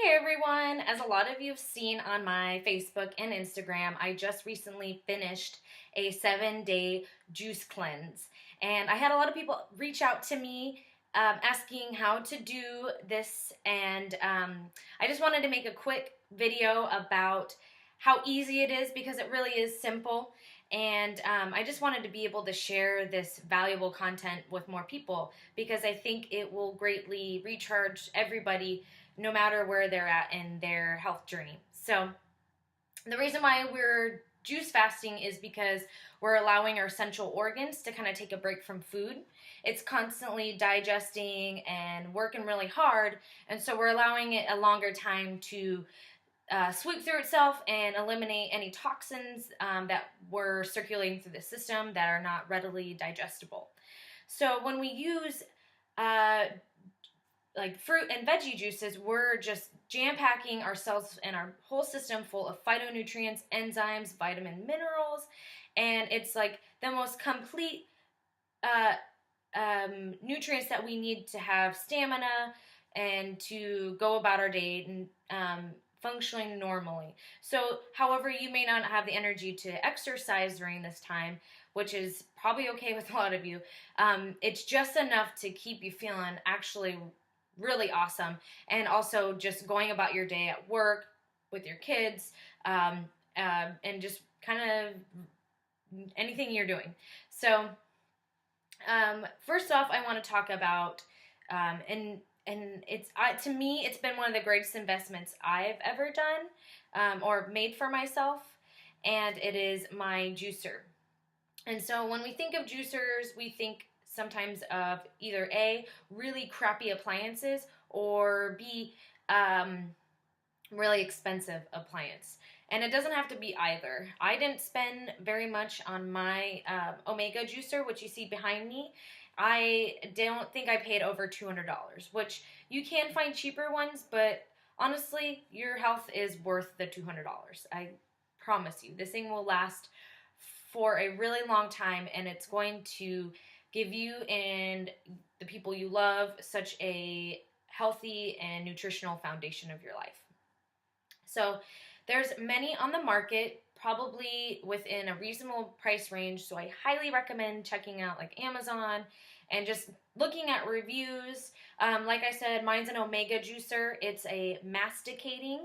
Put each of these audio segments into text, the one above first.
Hey everyone! As a lot of you have seen on my Facebook and Instagram, I just recently finished a 7-day juice cleanse. And I had a lot of people reach out to me asking how to do this. And I just wanted to make a quick video about how easy it is because it really is simple. And I just wanted to be able to share this valuable content with more people because I think it will greatly recharge everybody no matter where they're at in their health journey. So the reason why we're juice fasting is because we're allowing our central organs to kind of take a break from food. It's constantly digesting and working really hard, and so we're allowing it a longer time to sweep through itself and eliminate any toxins that were circulating through the system that are not readily digestible. So when we use like fruit and veggie juices, we're just jam-packing ourselves and our whole system full of phytonutrients, enzymes, vitamin minerals, and it's like the most complete nutrients that we need to have stamina and to go about our day and functioning normally. So, however, you may not have the energy to exercise during this time, which is probably okay with a lot of you. It's just enough to keep you feeling actually really awesome, and also just going about your day at work with your kids, and just kind of anything you're doing. So first off, I want to talk about and it's to me it's been one of the greatest investments I've ever done or made for myself, and it is my juicer. And so when we think of juicers, we think sometimes of either A, really crappy appliances, or B, really expensive appliance. And it doesn't have to be either. I didn't spend very much on my Omega juicer, which you see behind me. I don't think I paid over $200, which you can find cheaper ones, but honestly, your health is worth the $200. I promise you. This thing will last for a really long time, and it's going to give you and the people you love such a healthy and nutritional foundation of your life. So there's many on the market, probably within a reasonable price range, so I highly recommend checking out like Amazon and just looking at reviews. Like I said, mine's an Omega juicer. It's a masticating,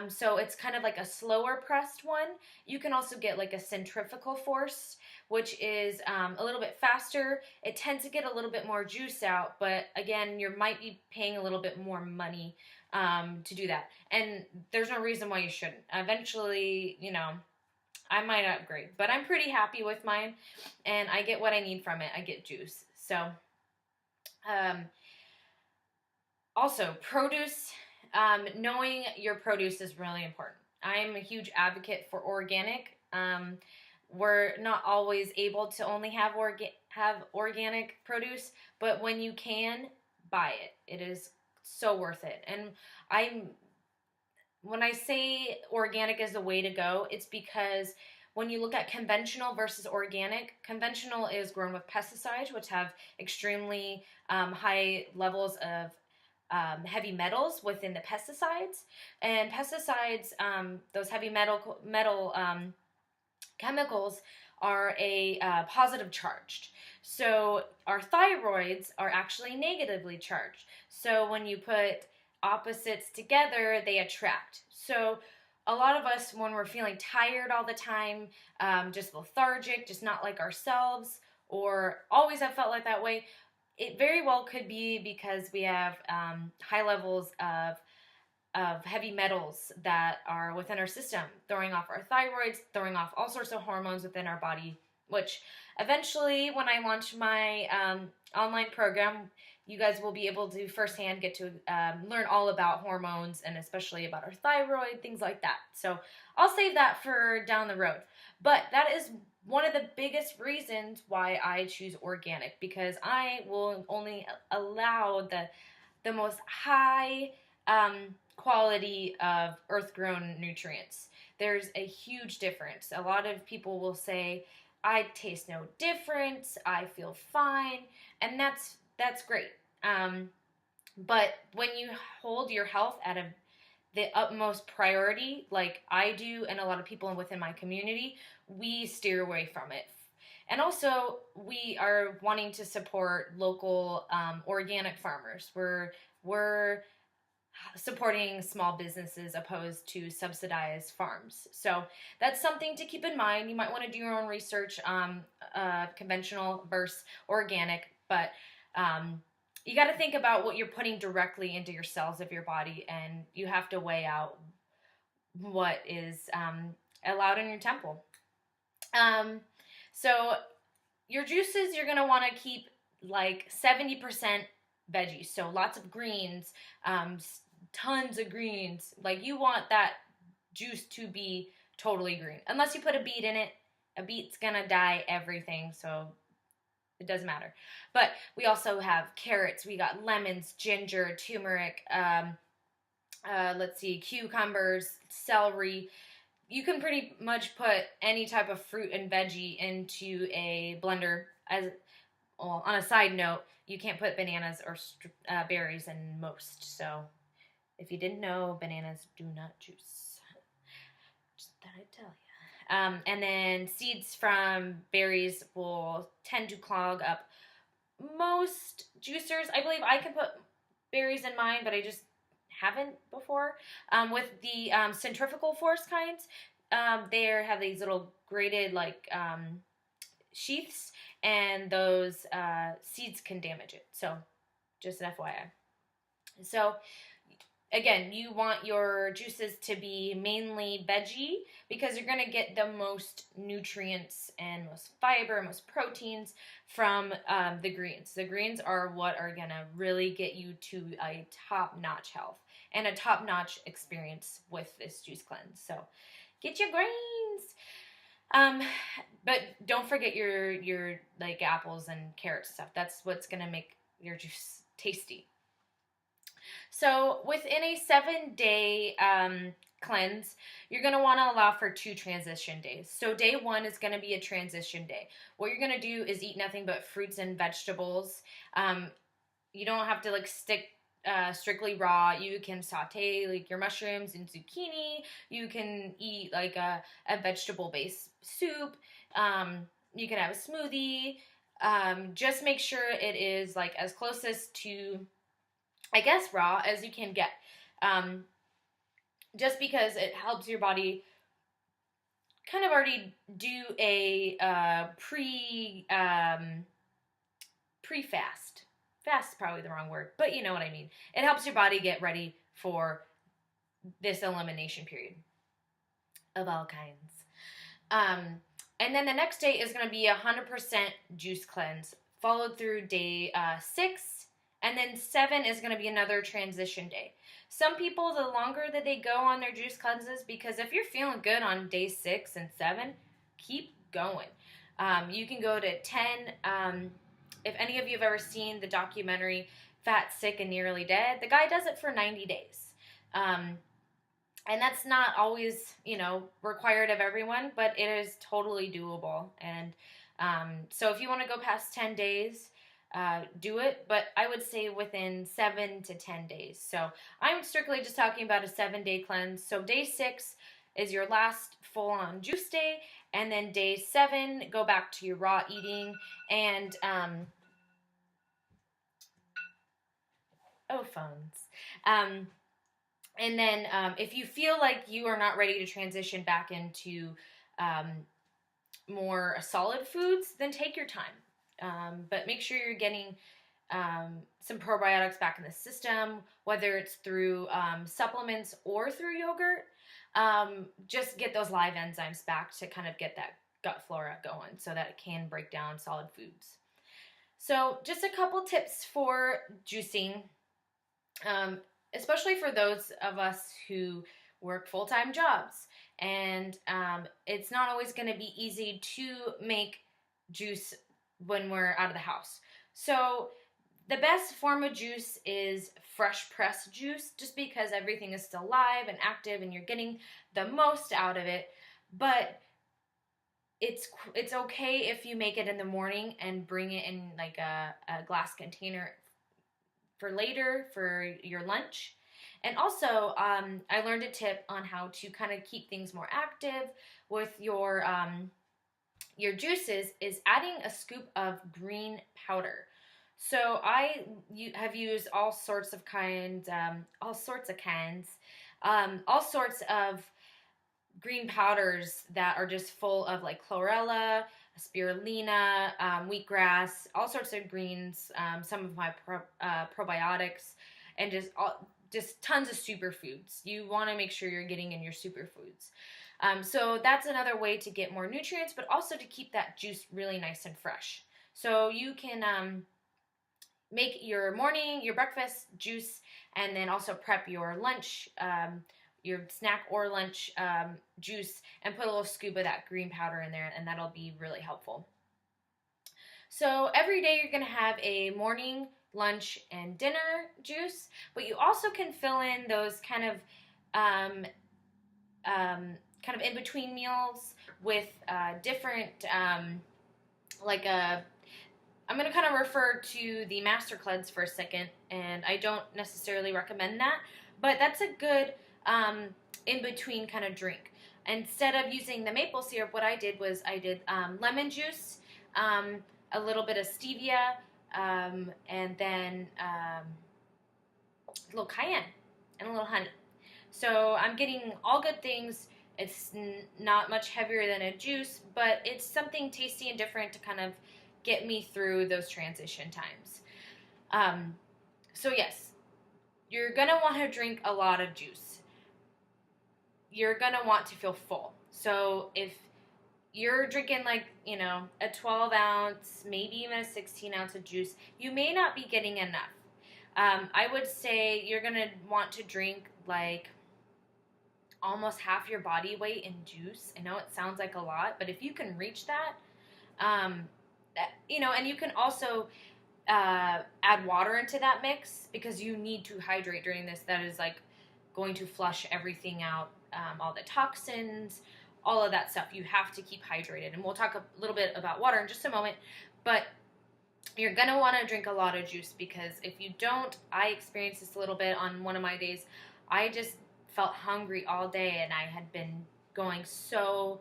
so it's kind of like a slower pressed one. You can also get like a centrifugal force, which is a little bit faster. It tends to get a little bit more juice out, but again, you might be paying a little bit more money to do that. And there's no reason why you shouldn't. Eventually, I might upgrade, but I'm pretty happy with mine, and I get what I need from it. I get juice. So, also, produce. Knowing your produce is really important. I'm a huge advocate for organic. We're not always able to only have organic produce, but when you can, buy it. It is so worth it. And when I say organic is the way to go, it's because when you look at conventional versus organic, conventional is grown with pesticides, which have extremely high levels of heavy metals within the pesticides. And pesticides, those heavy metal chemicals are a positive charged. So our thyroids are actually negatively charged. So when you put opposites together, they attract. So a lot of us, when we're feeling tired all the time, just lethargic, just not like ourselves, or always have felt like that way, it very well could be because we have high levels of heavy metals that are within our system, throwing off our thyroids, throwing off all sorts of hormones within our body, which eventually, when I launch my online program, you guys will be able to firsthand get to learn all about hormones, and especially about our thyroid, things like that. So I'll save that for down the road. But that is one of the biggest reasons why I choose organic, because I will only allow the most high quality of earth-grown nutrients. There's a huge difference. A lot of people will say, I taste no difference, I feel fine, and that's great. But when you hold your health the utmost priority, like I do and a lot of people within my community, we steer away from it. And also, we are wanting to support local organic farmers. We're supporting small businesses opposed to subsidized farms. So that's something to keep in mind. You might want to do your own research, conventional versus organic, but you got to think about what you're putting directly into your cells of your body, and you have to weigh out what is allowed in your temple. So your juices, you're going to want to keep like 70% veggies, so lots of greens, tons of greens. Like, you want that juice to be totally green, unless you put a beet in it. A beet's gonna dye everything, so it doesn't matter. But we also have carrots, we got lemons, ginger, turmeric, let's see, cucumbers, celery. You can pretty much put any type of fruit and veggie into a blender. As well, on a side note, you can't put bananas or berries in most. So if you didn't know, bananas do not juice. Just thought I'd tell you. And then seeds from berries will tend to clog up most juicers. I believe I can put berries in mine, but I just haven't before. With the centrifugal force kinds, they have these little grated like sheaths, and those seeds can damage it. So just an FYI. So again, you want your juices to be mainly veggie, because you're going to get the most nutrients and most fiber, most proteins from the greens. The greens are what are going to really get you to a top-notch health and a top-notch experience with this juice cleanse. So get your greens. But don't forget your like apples and carrots and stuff. That's what's going to make your juice tasty. So within a 7-day cleanse, you're going to want to allow for 2 transition days. So day 1 is going to be a transition day. What you're going to do is eat nothing but fruits and vegetables. You don't have to like stick strictly raw. You can saute like your mushrooms and zucchini. You can eat like a vegetable-based soup. You can have a smoothie. Just make sure it is like as closest to, I guess, raw as you can get. Just because it helps your body kind of already do a pre-fast. Fast is probably the wrong word, but you know what I mean. It helps your body get ready for this elimination period of all kinds. And then the next day is going to be 100% juice cleanse, followed through day 6. And then 7 is going to be another transition day. Some people, the longer that they go on their juice cleanses, because if you're feeling good on day 6 and 7, keep going. You can go to 10. If any of you have ever seen the documentary Fat, Sick, and Nearly Dead, the guy does it for 90 days. And that's not always, required of everyone, but it is totally doable. And so if you want to go past 10 days, do it, but I would say within 7 to 10 days. So I'm strictly just talking about a 7-day cleanse. So day 6 is your last full-on juice day, and then day 7, go back to your raw eating, and phones. And then if you feel like you are not ready to transition back into more solid foods, then take your time. But make sure you're getting some probiotics back in the system, whether it's through supplements or through yogurt. Just get those live enzymes back to kind of get that gut flora going so that it can break down solid foods. So just a couple tips for juicing, especially for those of us who work full-time jobs. And it's not always going to be easy to make juice when we're out of the house. So the best form of juice is fresh pressed juice, just because everything is still live and active and you're getting the most out of it. But it's okay if you make it in the morning and bring it in like a glass container for later for your lunch. And also, I learned a tip on how to kind of keep things more active with your juices is adding a scoop of green powder. So have used all sorts of kinds, all sorts of green powders that are just full of like chlorella, spirulina, wheatgrass, all sorts of greens, some of my probiotics, and just tons of superfoods. You want to make sure you're getting in your superfoods. So that's another way to get more nutrients, but also to keep that juice really nice and fresh. So you can make your breakfast juice, and then also prep your lunch, your snack or lunch juice, and put a little scoop of that green powder in there, and that'll be really helpful. So every day you're going to have a morning, lunch, and dinner juice, but you also can fill in those kind of in between meals with different I'm going to kind of refer to the Master Cleanse for a second, and I don't necessarily recommend that, but that's a good in between kind of drink. Instead of using the maple syrup, what I did was lemon juice, a little bit of stevia, and then a little cayenne and a little honey. So I'm getting all good things. It's not much heavier than a juice, but it's something tasty and different to kind of get me through those transition times. So yes, you're going to want to drink a lot of juice. You're going to want to feel full. So if you're drinking a 12 ounce, maybe even a 16 ounce of juice, you may not be getting enough. I would say you're going to want to drink almost half your body weight in juice. I know it sounds like a lot, but if you can reach that, and you can also add water into that mix, because you need to hydrate during this. That is going to flush everything out, all the toxins, all of that stuff. You have to keep hydrated, and we'll talk a little bit about water in just a moment, but you're going to want to drink a lot of juice, because if you don't, I experienced this a little bit on one of my days. I just felt hungry all day, and I had been going so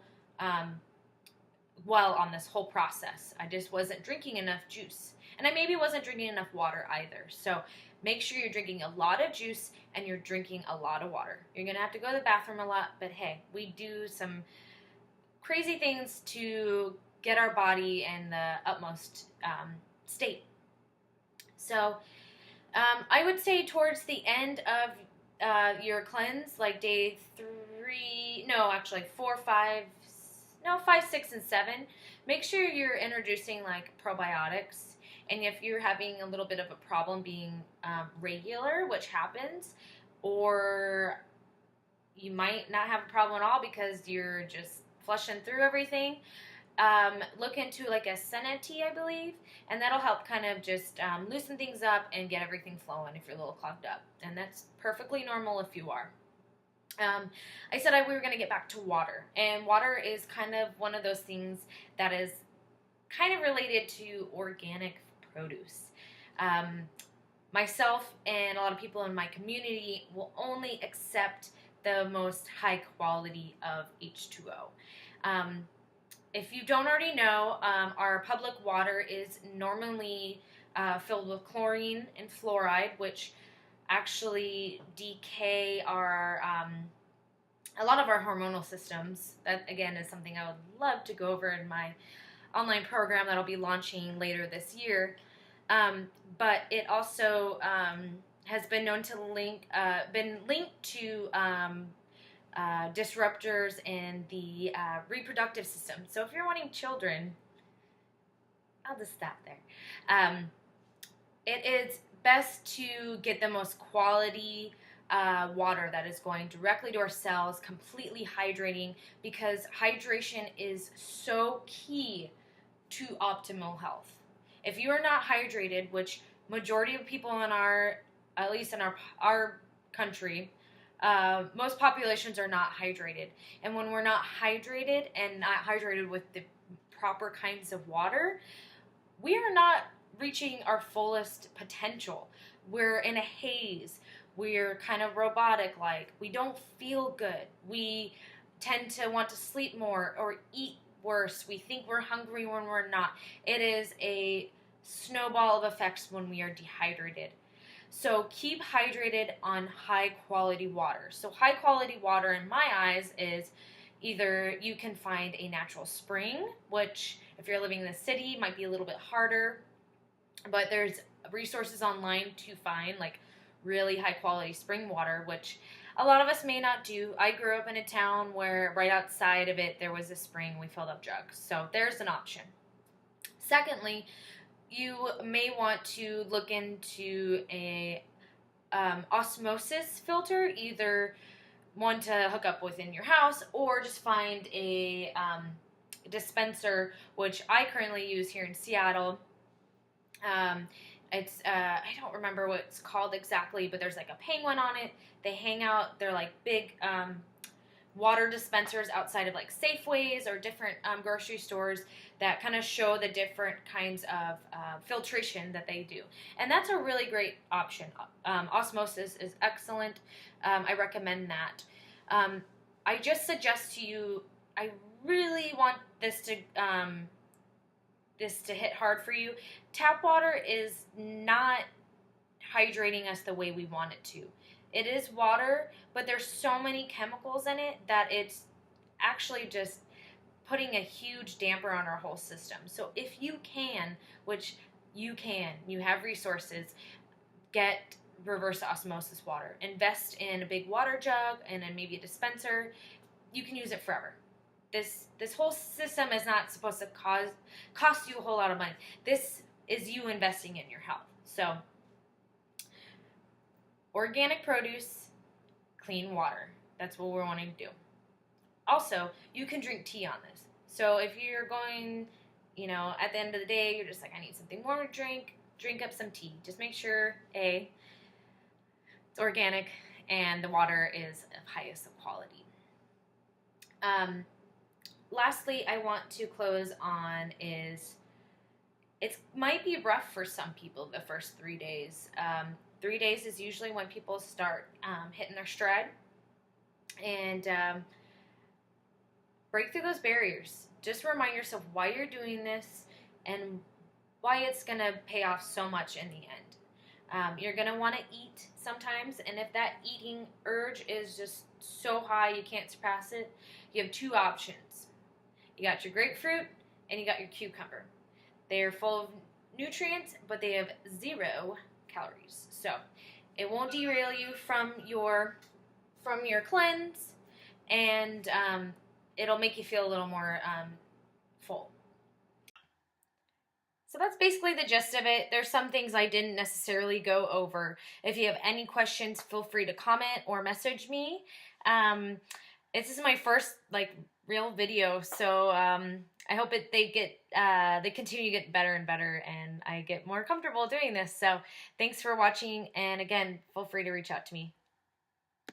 well on this whole process. I just wasn't drinking enough juice, and I maybe wasn't drinking enough water either. So make sure you're drinking a lot of juice and you're drinking a lot of water. You're going to have to go to the bathroom a lot, but hey, we do some crazy things to get our body in the utmost state. So I would say towards the end of your cleanse, like day 5, 6, and 7, make sure you're introducing probiotics. And if you're having a little bit of a problem being regular, which happens, or you might not have a problem at all because you're just flushing through everything, look into a senna tea, I believe, and that'll help kind of just loosen things up and get everything flowing if you're a little clogged up. And that's perfectly normal if you are. I said we were going to get back to water, and water is kind of one of those things that is kind of related to organic produce. Myself and a lot of people in my community will only accept the most high quality of H2O. If you don't already know, our public water is normally filled with chlorine and fluoride, which actually decay a lot of our hormonal systems. That, again, is something I would love to go over in my online program that'll be launching later this year. But it also has been known to been linked to disruptors in the reproductive system. So if you're wanting children, I'll just stop there. It is best to get the most quality water that is going directly to our cells, completely hydrating, because hydration is so key to optimal health. If you are not hydrated, which majority of people at least in our country, most populations are not hydrated. And when we're not hydrated and not hydrated with the proper kinds of water, we are not reaching our fullest potential. We're in a haze. We're kind of robotic like. We don't feel good. We tend to want to sleep more or eat worse. We think we're hungry when we're not. It is a snowball of effects when we are dehydrated. So keep hydrated on high quality water. So high quality water in my eyes is either you can find a natural spring, which if you're living in the city might be a little bit harder, but there's resources online to find like really high quality spring water, which a lot of us may not do. I grew up in a town where right outside of it there was a spring. We filled up jugs. So there's an option. Secondly, you may want to look into a osmosis filter, either one to hook up within your house or just find a dispenser, which I currently use here in Seattle. It's I don't remember what it's called exactly, but there's like a penguin on it. They hang out. They're like big water dispensers outside of like Safeways or different grocery stores that kind of show the different kinds of filtration that they do. And that's a really great option. Osmosis is excellent. I recommend that. I just suggest to you, I really want this to hit hard for you. Tap water is not hydrating us the way we want it to. It is water, but there's so many chemicals in it that it's actually just putting a huge damper on our whole system. So if you can, which you can, you have resources, get reverse osmosis water. Invest in a big water jug and then maybe a dispenser. You can use it forever. This whole system is not supposed to cost you a whole lot of money. This is you investing in your health. So organic produce, clean water. That's what we're wanting to do. Also, you can drink tea on this. So if you're going, at the end of the day, you're just like, I need something warm to drink up some tea. Just make sure, A, it's organic and the water is of highest quality. Lastly, I want to close on is it might be rough for some people the first 3 days. 3 days is usually when people start hitting their stride, and break through those barriers. Just remind yourself why you're doing this and why it's going to pay off so much in the end. You're going to want to eat sometimes, and if that eating urge is just so high you can't surpass it, you have two options. You got your grapefruit and you got your cucumber. They are full of nutrients, but they have 0 calories. So it won't derail you from your cleanse, and it'll make you feel a little more full. So that's basically the gist of it. There's some things I didn't necessarily go over. If you have any questions, feel free to comment or message me. This is my first real video, so I hope they continue to get better and better, and I get more comfortable doing this. So thanks for watching, and again, feel free to reach out to me.